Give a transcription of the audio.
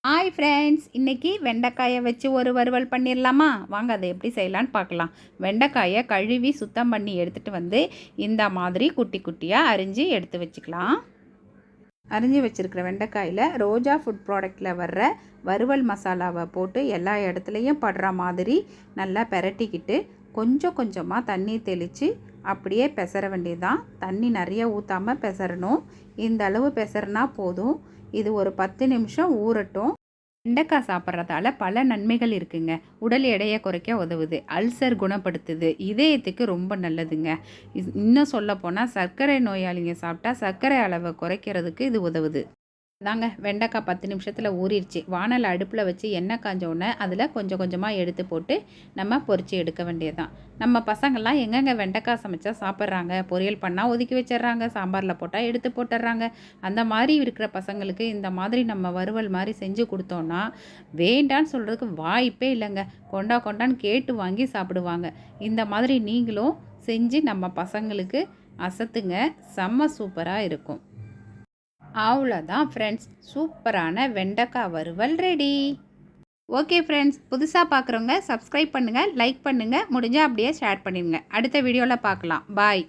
Hi friends, இன்றைக்கி வெண்டைக்காயை வச்சு ஒரு வறுவல் பண்ணிடலாமா? வாங்க அதை எப்படி செய்யலான்னு பார்க்கலாம். வெண்டைக்காயை கழுவி சுத்தம் பண்ணி எடுத்துகிட்டு வந்து இந்த மாதிரி குட்டி குட்டியாக அரிஞ்சு எடுத்து வச்சுக்கலாம். அரிஞ்சு வச்சுருக்கிற வெண்டைக்காயில் ரோஜா ஃபுட் ப்ராடக்டில் வர்ற வறுவல் மசாலாவை போட்டு எல்லா இடத்துலையும் படுற மாதிரி நல்லா பெரட்டிக்கிட்டு கொஞ்சம் கொஞ்சமாக தண்ணி தெளித்து அப்படியே பெசற வேண்டியதுதான். தண்ணி நிறைய ஊற்றாமல் பெசறணும். இந்த அளவு பெசறினா போதும். இது ஒரு 10 நிமிஷம் ஊறட்டும். வெண்டைக்காய் சாப்பிட்றதால பல நன்மைகள் இருக்குங்க. உடல் எடையை குறைக்க உதவுது, அல்சர் குணப்படுத்துது, இதயத்துக்கு ரொம்ப நல்லதுங்க. இன்னும் சொல்லப்போனால் சர்க்கரை நோயாளிங்க சாப்பிட்டா சர்க்கரை அளவை குறைக்கிறதுக்கு இது உதவுது. அதாங்க வெண்டைக்காய் 10 நிமிஷத்தில் ஊறிடுச்சு. வானல் அடுப்பில் வச்சு எண்ணெய் காஞ்ச உடனே அதில் கொஞ்சம் கொஞ்சமாக எடுத்து போட்டு நம்ம பொரித்து எடுக்க வேண்டியதுதான். நம்ம பசங்கள்லாம் எங்கெங்கே வெண்டைக்காய் சமைச்சா சாப்பிட்றாங்க? பொரியல் பண்ணால் ஒதுக்கி வச்சிட்றாங்க, சாம்பாரில் போட்டால் எடுத்து போட்டுடுறாங்க. அந்த மாதிரி இருக்கிற பசங்களுக்கு இந்த மாதிரி நம்ம வறுவல் மாதிரி செஞ்சு கொடுத்தோன்னா வேண்டான்னு சொல்கிறதுக்கு வாய்ப்பே இல்லைங்க. கொண்டா கொண்டான்னு கேட்டு வாங்கி சாப்பிடுவாங்க. இந்த மாதிரி நீங்களும் செஞ்சு நம்ம பசங்களுக்கு அசத்துங்க. செம்ம சூப்பராக இருக்கும். அவ்வளோதான் ஃப்ரெண்ட்ஸ், சூப்பரான வெண்டைக்காய் வறுவல் ரெடி. ஓகே ஃப்ரெண்ட்ஸ், புதுசாக பார்க்குறவங்க சப்ஸ்கிரைப் பண்ணுங்கள், லைக் பண்ணுங்கள், முடிஞ்சால் அப்படியே ஷேர் பண்ணிடுங்க. அடுத்த வீடியோவில் பார்க்கலாம். பாய்.